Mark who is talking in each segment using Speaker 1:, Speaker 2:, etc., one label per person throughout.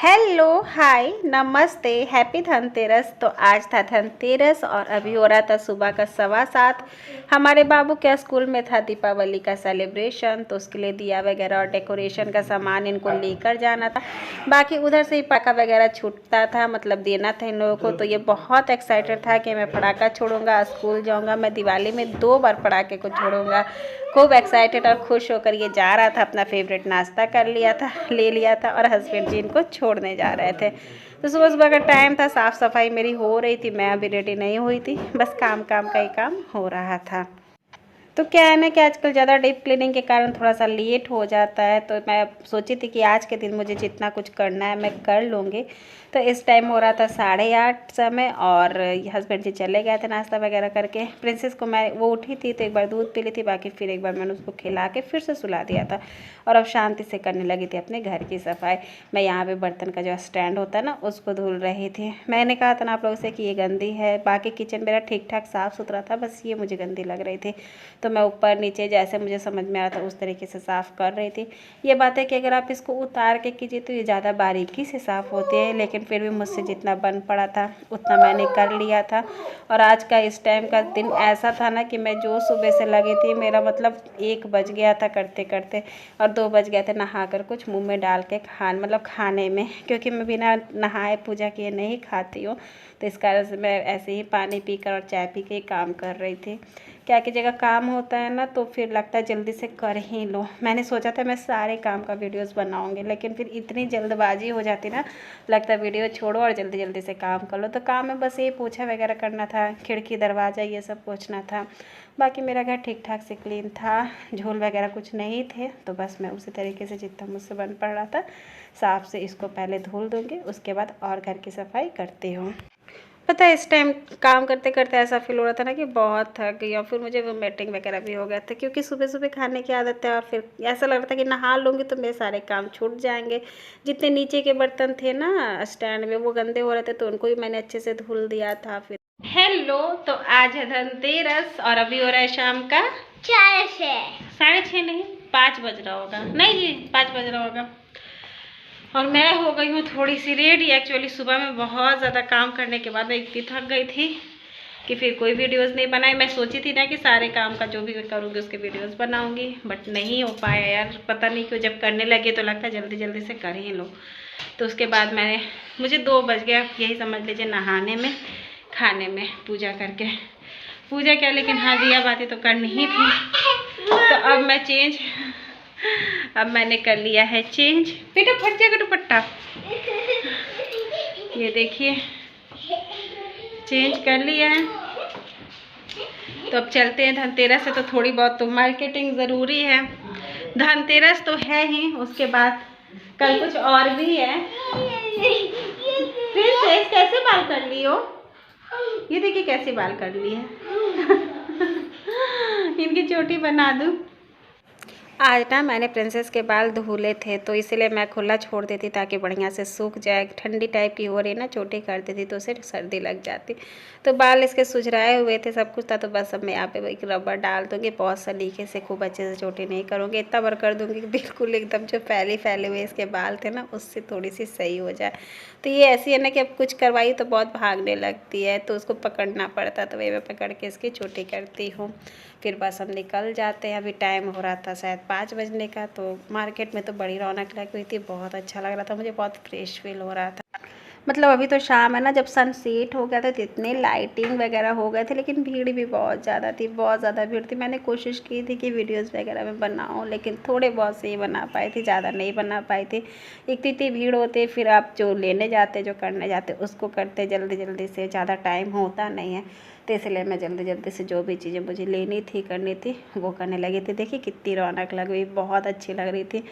Speaker 1: Hello, हाय, नमस्ते, happy Dhanteras. तो आज था धनतेरस और अभी हो रहा था सुबह का 7:15। हमारे बाबू के स्कूल में था दीपावली का सेलिब्रेशन, तो उसके लिए दिया वगैरह और डेकोरेशन का सामान इनको लेकर जाना था। बाकी उधर से ही पटाखा वगैरह छूटता था, मतलब देना था इन लोगों को। तो ये बहुत एक्साइटेड था कि मैं पटाखा छोड़ूंगा, स्कूल जाऊँगा, मैं दिवाली में 2 बार पटाखे को छोड़ूंगा। खूब एक्साइटेड और खुश होकर ये जा रहा था, अपना फेवरेट नाश्ता कर लिया था, ले लिया था और हस्बैंड जी इनको छोड़ने जा रहे थे। तो सुबह सुबह का टाइम था, साफ़ सफाई मेरी हो रही थी, मैं अभी रेडी नहीं हुई थी, बस काम काम का ही काम हो रहा था। तो क्या है ना कि आजकल ज़्यादा डीप क्लीनिंग के कारण थोड़ा सा लेट हो जाता है, तो मैं सोची थी कि आज के दिन मुझे जितना कुछ करना है मैं कर लूँगी। तो इस टाइम हो रहा था 8:30 समय और हस्बैंड जी चले गए थे नाश्ता वगैरह करके। प्रिंसेस को मैं वो उठी थी तो एक बार दूध पी ली थी, बाकी फिर एक बार मैंने उसको खिला के फिर से सुला दिया था और अब शांति से करने लगी थी अपने घर की सफाई। मैं यहाँ पे बर्तन का जो स्टैंड होता है ना उसको धुल रही थी। मैंने कहा था ना आप लोगों से कि ये गंदी है, बाकी किचन मेरा ठीक ठाक साफ़ सुथरा था, बस ये मुझे गंदी लग रही थी। तो मैं ऊपर नीचे जैसे मुझे समझ में आ रहा था उस तरीके से साफ़ कर रही थी। ये बात है कि अगर आप इसको उतार के कीजिए तो ये ज़्यादा बारीकी से साफ़ होती है, लेकिन फिर भी मुझसे जितना बन पड़ा था उतना मैंने कर लिया था। और आज का इस टाइम का दिन ऐसा था ना कि मैं जो सुबह से लगी थी, मेरा मतलब 1 बज गया था करते करते और 2 बज गए थे नहा कर कुछ मुँह में डाल के खाने में, क्योंकि मैं बिना नहाए पूजा किए नहीं खाती हूँ। तो इस कारण से मैं ऐसे ही पानी पीकर और चाय पी के काम कर रही थी। क्या की जगह काम होता है ना तो फिर लगता है जल्दी से कर ही लो। मैंने सोचा था मैं सारे काम का वीडियोस बनाऊंगी, लेकिन फिर इतनी जल्दबाजी हो जाती ना, लगता है वीडियो छोड़ो और जल्दी जल्दी से काम कर लो। तो काम में बस ये पोछा वगैरह करना था, खिड़की दरवाज़ा ये सब पोछना था। बाकी मेरा घर ठीक ठाक से क्लीन था, झोल वगैरह कुछ नहीं थे, तो बस मैं उसी तरीके से जितना मुझसे बन पड़ रहा था साफ से इसको पहले धुल दूँगी, उसके बाद और घर की सफाई करती हूँ। पता है इस टाइम काम करते करते ऐसा फील हो रहा था ना कि बहुत थक गई और फिर मुझे वोमिटिंग वगैरह भी हो गया था, क्योंकि सुबह सुबह खाने की आदत है और फिर ऐसा लग रहा था कि नहा लूँगी तो मेरे सारे काम छूट जाएंगे। जितने नीचे के बर्तन थे ना स्टैंड में वो गंदे हो रहे थे, तो उनको भी मैंने अच्छे से धुल दिया था। फिर हेलो, तो आज है धनतेरस और अभी हो रहा है शाम का
Speaker 2: 4:30
Speaker 1: नहीं 5 बज रहा होगा, नहीं जी 5 बज रहा होगा। और मैं हो गई हूँ थोड़ी सी रेडी। एक्चुअली सुबह में बहुत ज़्यादा काम करने के बाद मैं इतनी थक गई थी कि फिर कोई वीडियोस नहीं बनाई। मैं सोची थी ना कि सारे काम का जो भी करूँगी उसके वीडियोस बनाऊँगी, बट नहीं हो पाया यार, पता नहीं क्यों। जब करने लगे तो लगता है जल्दी जल्दी से कर ही लो। तो उसके बाद मुझे 2 बज गया, यही समझ लीजिए, नहाने में, खाने में, पूजा करके। पूजा क्या, लेकिन हाँ दिया बातें तो करनी ही थी। तो अब मैंने कर लिया है चेंज। बेटा फट जाएगा दुपट्टा, ये देखिए चेंज कर लिया है। तो अब चलते हैं, धनतेरस है तो थोड़ी बहुत तो मार्केटिंग ज़रूरी है। धनतेरस तो है ही, उसके बाद कल कुछ और भी है। प्रिंसेस कैसे बाल कर ली हो, ये देखिए कैसे बाल कर ली है। इनकी चोटी बना दूँ। आज ना मैंने प्रिंसेस के बाल धुले थे तो इसलिए मैं खुला छोड़ देती ताकि बढ़िया से सूख जाए। ठंडी टाइप की हो रही ना, चोटी कर देती तो उसे सर्दी लग जाती। तो बाल इसके सुझराए हुए थे, सब कुछ था, तो बस अब मैं यहाँ पे एक रबर डाल दूँगी, बहुत सलीके से, खूब अच्छे से चोटी नहीं करूँगी, इतना बार कर दूँगी कि बिल्कुल एकदम जो फैले हुए इसके बाल थे ना उससे थोड़ी सी सही हो जाए। तो ये ऐसी है ना कि अब कुछ करवाई तो बहुत भागने लगती है, तो उसको पकड़ना पड़ता, तो वही मैं पकड़ के इसकी चोटी करती हूँ। फिर बस हम निकल जाते हैं। अभी टाइम हो रहा था शायद 5 बजने का, तो मार्केट में तो बड़ी रौनक लगी हुई थी, बहुत अच्छा लग रहा था, मुझे बहुत फ्रेश फील हो रहा था। मतलब अभी तो शाम है ना, जब सन सेट हो गया था तो इतने लाइटिंग वगैरह हो गए थे, लेकिन भीड़ भी बहुत ज़्यादा थी, बहुत ज़्यादा भीड़ थी। मैंने कोशिश की थी कि वीडियोस वगैरह में बनाऊं, लेकिन थोड़े बहुत से ही बना पाई थी, ज़्यादा नहीं बना पाई थी। इतनी भीड़ होती, फिर आप जो लेने जाते, जो करने जाते उसको करते जल्दी जल्दी से, ज़्यादा टाइम होता नहीं है। तो इसलिए मैं जल्दी जल्दी से जो भी चीज़ें मुझे लेनी थी, करनी थी, वो करने लगी थी। देखिए कितनी रौनक लग रही, बहुत अच्छी लग रही थी।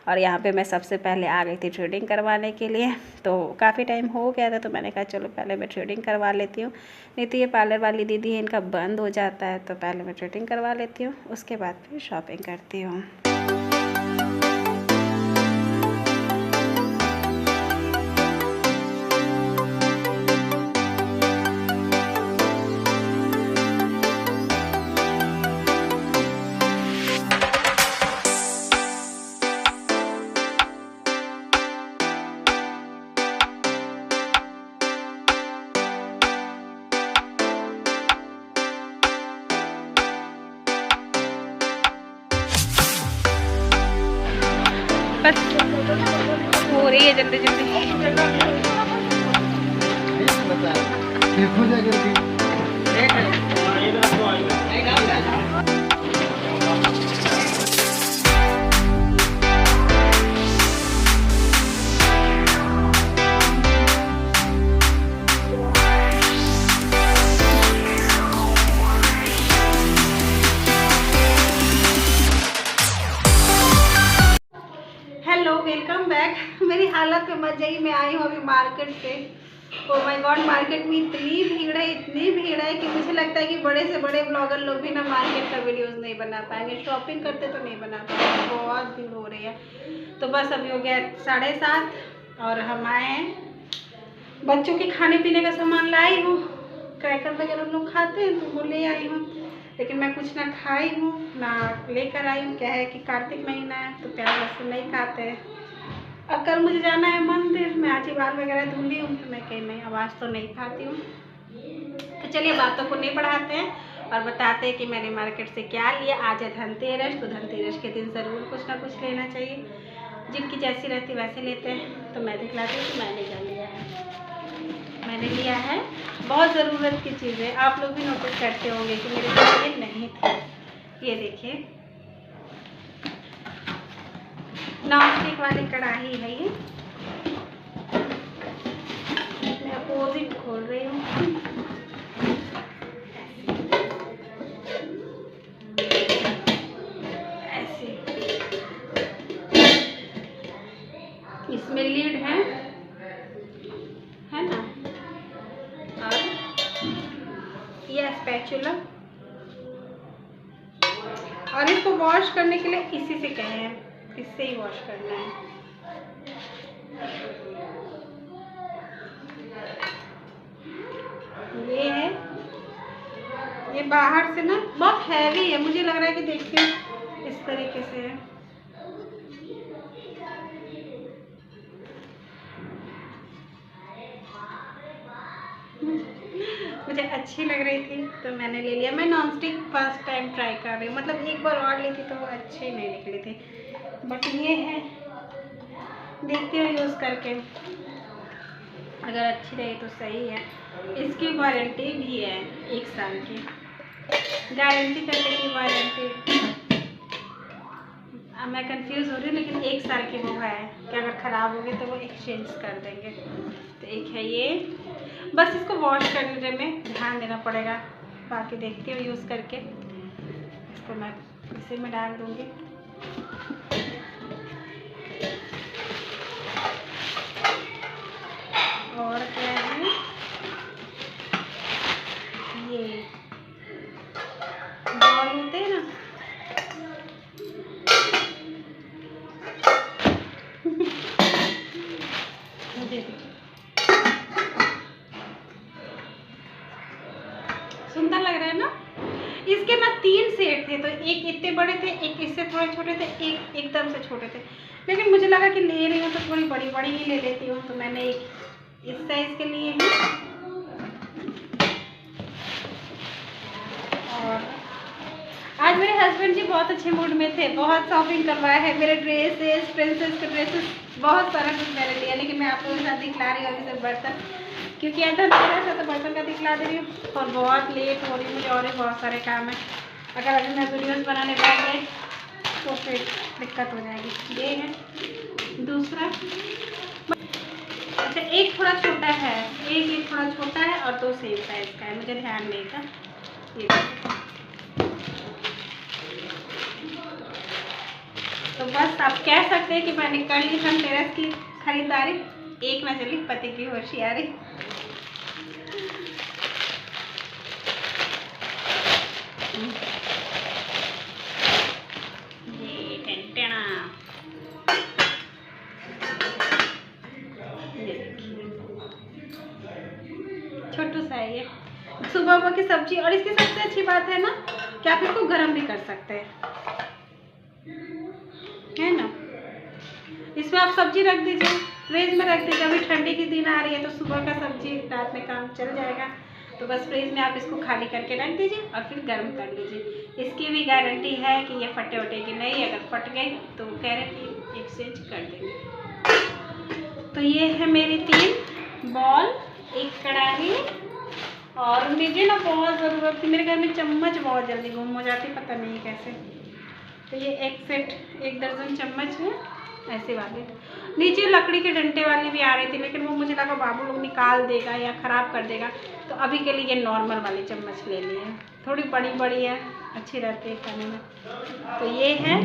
Speaker 1: और यहाँ पे मैं सबसे पहले आ गई थी थ्रेडिंग करवाने के लिए। तो काफ़ी टाइम हो गया था, तो मैंने कहा चलो पहले मैं थ्रेडिंग करवा लेती हूँ, नहीं तो ये पार्लर वाली दीदी है, इनका बंद हो जाता है। तो पहले मैं थ्रेडिंग करवा लेती हूँ, उसके बाद फिर शॉपिंग करती हूँ। हो रही है जल्दी जल्दी। Welcome back. मेरी हालत में मत जाइए, मैं आई हूँ अभी मार्केट से। ओह माय गॉड, मार्केट में इतनी भीड़ है कि मुझे लगता है कि बड़े से बड़े ब्लॉगर लोग भी ना मार्केट का वीडियोस नहीं बना पाएंगे। शॉपिंग करते तो नहीं बना पाएंगे, बहुत भीड़ हो रही है। तो बस अभी हो गया 7:30 और हम आए हैं। बच्चों के खाने पीने का सामान लाई हूँ, क्रैकर वगैरह लोग खाते हैं तो वो ले आई हूँ, लेकिन मैं कुछ ना खाई हूँ ना लेकर आई हूँ। क्या है कि कार्तिक महीना है तो प्याज लहसुन नहीं खाते हैं। और कल मुझे जाना है मंदिर, मैं आज ही बाल वगैरह धुली हूँ तो मैं कहीं नहीं, आवाज़ तो नहीं खाती हूँ। तो चलिए बातों को नहीं बढ़ाते हैं और बताते हैं कि मैंने मार्केट से क्या लिया। आज है धनतेरस, तो धनतेरस के दिन ज़रूर कुछ ना कुछ लेना चाहिए। जिनकी जैसी रहती वैसे लेते हैं। तो मैं दिखलाती हूँ कि मैंने क्या लिया है। मैंने लिया है बहुत ज़रूरत की चीज़ें, आप लोग भी नोटिस करते होंगे कि मेरे पास ये नहीं थी। ये देखिए नॉनस्टिक वाली कढ़ाई है ये, मैं अपोजिट खोल रही हूँ। ऐसे इसमें लीड है ना, और ये स्पैचुला, और इसको वॉश करने के लिए इसी से कहे हैं, इससे ही वॉश करना है। ये है, ये बाहर से ना बहुत हैवी है, मुझे लग रहा है कि देखिए इस तरीके से है। मुझे अच्छी लग रही थी तो मैंने ले लिया। मैं नॉनस्टिक फर्स्ट टाइम ट्राई कर रही हूँ, मतलब एक बार और ली थी तो वो अच्छे नहीं निकले थे, बट ये है, देखते हो यूज़ करके, अगर अच्छी रही तो सही है। इसकी वारंटी भी है 1 साल की, गारंटी करने की वारंटी। मैं कंफ्यूज हो रही हूँ, लेकिन 1 साल की वो है कि अगर ख़राब होगी तो वो एक्सचेंज कर देंगे। तो एक है ये, बस इसको वॉश करने में ध्यान देना पड़ेगा, बाकी देखती हूँ यूज़ करके। इसको मैं इसी में डाल दूँगी। और क्या है, ये बॉल होते हैं ना, सुंदर लग रहा है ना। इसके ना 3 सेट थे, तो एक इतने बड़े थे, एक इससे थोड़े छोटे थे, एक एकदम से छोटे थे। लेकिन मुझे लगा कि ले रही हूँ तो थोड़ी बड़ी बड़ी ही ले लेती हूँ, तो मैंने एक इस साइज़ के लिए है। और आज मेरे हस्बैंड जी बहुत अच्छे मूड में थे, बहुत शॉपिंग करवाया है। मेरे ड्रेसेस, प्रिंसेस के ड्रेसेस, बहुत सारा कुछ मैंने लिया, लेकिन मैं आप लोगों के साथ दिखला रही हूँ अभी से बर्तन, क्योंकि ऐसा मेरा सा तो बर्तन का दिखला दे रही हूँ और बहुत लेट हो रही है मुझे, और भी बहुत सारे काम है। अगर अभी मैं वीडियोस बनाने बैठ गई तो फिर दिक्कत हो जाएगी। ये है दूसरा, अच्छा एक थोड़ा छोटा है, एक थोड़ा छोटा है और 2 सेम साइज का है, मुझे ध्यान नहीं था। ये तो बस आप कह सकते हैं कि मैंने कर ली धनतेरस की खरीदारी, एक ना चली पति की होशियारी। ये टेंटेना, छोटू सा है ये, सुबह की सब्जी। और इसकी सबसे अच्छी बात है ना कि आप इसको गर्म भी कर सकते हैं, है ना। इसमें आप सब्जी रख दीजिए, फ्रिज में रख दीजिए। अभी ठंडी की दिन आ रही है तो सुबह का सब्जी रात में काम चल जाएगा। तो बस फ्रिज में आप इसको खाली करके रख दीजिए और फिर गर्म कर लीजिए। इसकी भी गारंटी है कि ये फटे वटेगी नहीं, अगर फट गई तो कह रहे कि एक्सचेंज कर देंगे। तो ये है मेरी 3 बॉल, एक कढ़ाई, और मुझे ना बहुत ज़रूरत थी, मेरे घर में चम्मच बहुत जल्दी गुम हो जाती, पता नहीं कैसे। तो ये एक सेट 1 दर्जन चम्मच है ऐसे वाले। नीचे लकड़ी के डंडे वाले भी आ रहे थे, लेकिन वो मुझे लगा बाबू लोग निकाल देगा या ख़राब कर देगा, तो अभी के लिए ये नॉर्मल वाली चम्मच ले लिए हैं। थोड़ी बड़ी बड़ी है, अच्छी रहती है खाने में। तो ये है,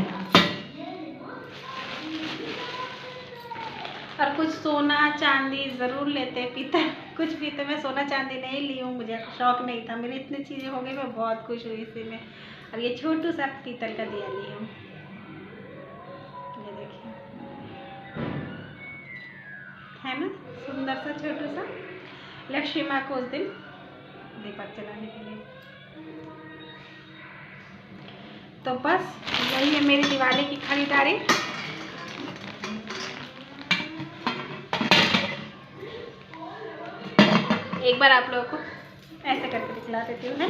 Speaker 1: और कुछ सोना चांदी ज़रूर लेते हैं, पीतल कुछ पीते। मैं सोना चांदी नहीं ली हूँ, मुझे शौक नहीं था, मेरी इतनी चीज़ें हो गई, मैं बहुत खुश हुई इसी में। और ये छोटू सा पीतल का दिया ली हूँ, ये देखिए, है ना सुंदर सा छोटू सा, लक्ष्मी माँ को उस दिन दीपक जलाने के लिए। तो बस यही है मेरी दिवाली की खरीदारी। एक बार आप लोगों को ऐसे करके दिखला देती हूँ, है।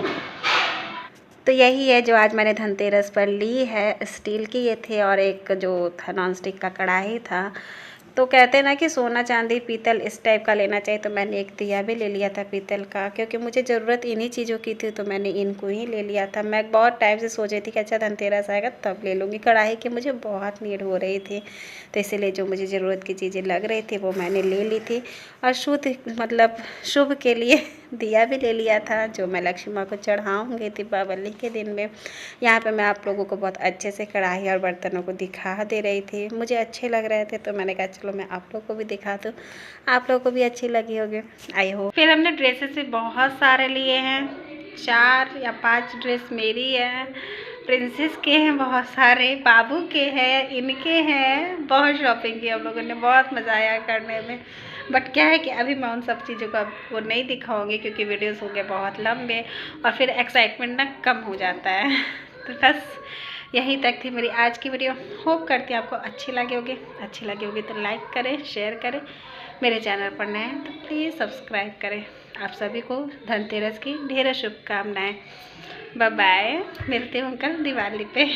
Speaker 1: तो यही है जो आज मैंने धनतेरस पर ली है। स्टील की ये थे, और एक जो था नॉन स्टिक का कढ़ाई था। तो कहते हैं ना कि सोना चांदी पीतल इस टाइप का लेना चाहिए, तो मैंने एक दिया भी ले लिया था पीतल का, क्योंकि मुझे ज़रूरत इन्हीं चीज़ों की थी, तो मैंने इनको ही ले लिया था। मैं बहुत टाइम से सोच रही थी कि अच्छा धनतेरस आएगा तब ले लूँगी। कढ़ाई की मुझे बहुत नीड हो रही थी, तो इसीलिए जो मुझे ज़रूरत की चीज़ें लग रही थी वो मैंने ले ली थी। और मतलब शुभ के लिए दिया भी ले लिया था, जो मैं लक्ष्मी माँ को चढ़ाऊँगी दीपावली के दिन में। यहाँ पे मैं आप लोगों को बहुत अच्छे से कढ़ाई और बर्तनों को दिखा दे रही थी, मुझे अच्छे लग रहे थे, तो मैंने कहा चलो मैं आप लोगों को भी दिखा दूँ, आप लोगों को भी अच्छी लगी होगी, आई हो। फिर हमने ड्रेसेस भी बहुत सारे लिए हैं, 4 या 5 ड्रेस मेरी है, प्रिंसेस के हैं बहुत सारे, बाबू के हैं, इनके हैं। बहुत शॉपिंग की हम लोगों ने, बहुत मज़ा आया करने में। बट क्या है कि अभी मैं उन सब चीज़ों को आपको नहीं दिखाऊंगी, क्योंकि वीडियोस हो गए बहुत लंबे, और फिर एक्साइटमेंट ना कम हो जाता है। तो बस यहीं तक थी मेरी आज की वीडियो। होप करती हूँ आपको अच्छी लगी होगी तो लाइक करें, शेयर करें। मेरे चैनल पर नए हैं तो प्लीज़ सब्सक्राइब करें। आप सभी को धनतेरस की ढेर शुभकामनाएं। बाय बाय, मिलते हैं कल दिवाली पे।